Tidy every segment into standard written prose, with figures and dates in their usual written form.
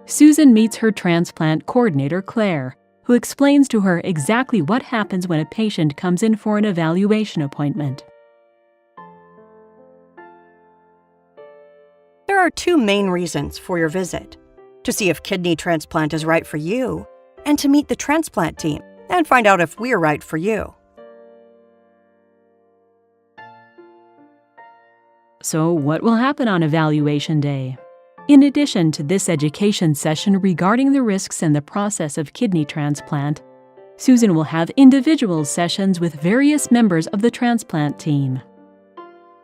Susan meets her transplant coordinator, Claire, who explains to her exactly what happens when a patient comes in for an evaluation appointment. There are two main reasons for your visit: to see if kidney transplant is right for you, and to meet the transplant team and find out if we're right for you. So, what will happen on evaluation day? In addition to this education session regarding the risks and the process of kidney transplant, Susan will have individual sessions with various members of the transplant team.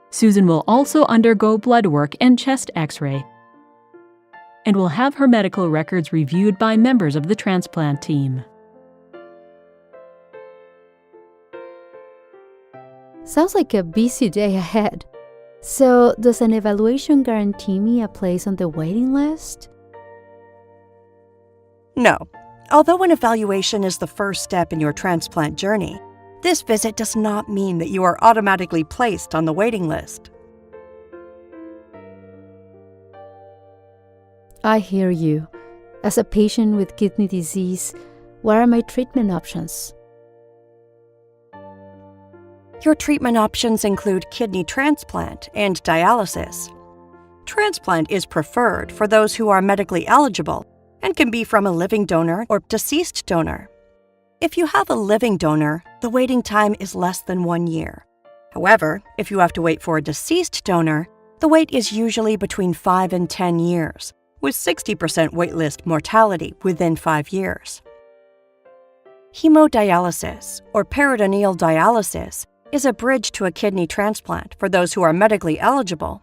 Susan will also undergo blood work and chest X-ray, and will have her medical records reviewed by members of the transplant team. Sounds like a busy day ahead. So, does an evaluation guarantee me a place on the waiting list? No. Although an evaluation is the first step in your transplant journey, this visit does not mean that you are automatically placed on the waiting list. I hear you. As a patient with kidney disease, what are my treatment options? Your treatment options include kidney transplant and dialysis. Transplant is preferred for those who are medically eligible and can be from a living donor or deceased donor. If you have a living donor, the waiting time is less than 1 year. However, if you have to wait for a deceased donor, the wait is usually between 5 and 10 years, with 60% waitlist mortality within 5 years. Hemodialysis, or peritoneal dialysis, is a bridge to a kidney transplant for those who are medically eligible.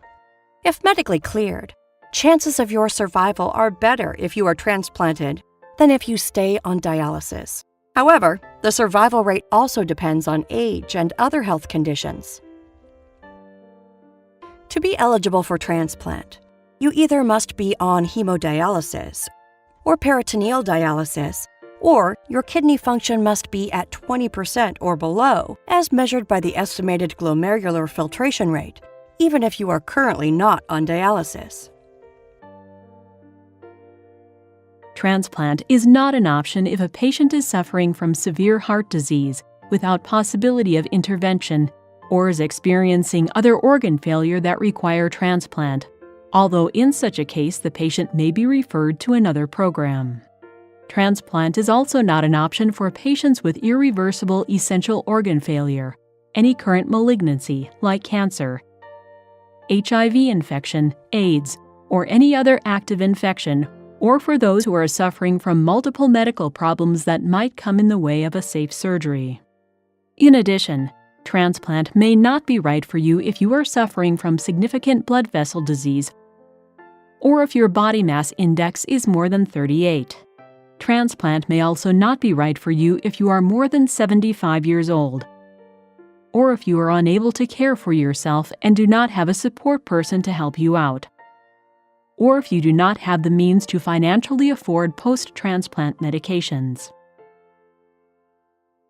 If medically cleared, chances of your survival are better if you are transplanted than if you stay on dialysis. However, the survival rate also depends on age and other health conditions. To be eligible for transplant, you either must be on hemodialysis or peritoneal dialysis, or your kidney function must be at 20% or below, as measured by the estimated glomerular filtration rate, even if you are currently not on dialysis. Transplant is not an option if a patient is suffering from severe heart disease without possibility of intervention or is experiencing other organ failure that require transplant, although in such a case the patient may be referred to another program. Transplant is also not an option for patients with irreversible essential organ failure, any current malignancy like cancer, HIV infection, AIDS, or any other active infection, or for those who are suffering from multiple medical problems that might come in the way of a safe surgery. In addition, transplant may not be right for you if you are suffering from significant blood vessel disease or if your body mass index is more than 38. Transplant may also not be right for you if you are more than 75 years old, or if you are unable to care for yourself and do not have a support person to help you out, or if you do not have the means to financially afford post-transplant medications.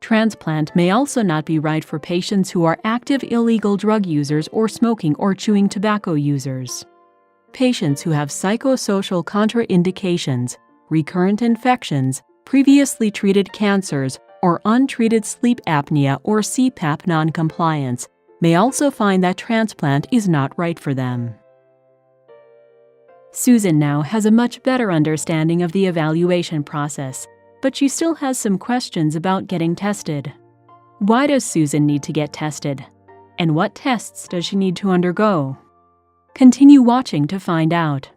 Transplant may also not be right for patients who are active illegal drug users or smoking or chewing tobacco users. Patients who have psychosocial contraindications, recurrent infections, previously treated cancers, or untreated sleep apnea or CPAP noncompliance may also find that transplant is not right for them. Susan now has a much better understanding of the evaluation process, but she still has some questions about getting tested. Why does Susan need to get tested? And what tests does she need to undergo? Continue watching to find out.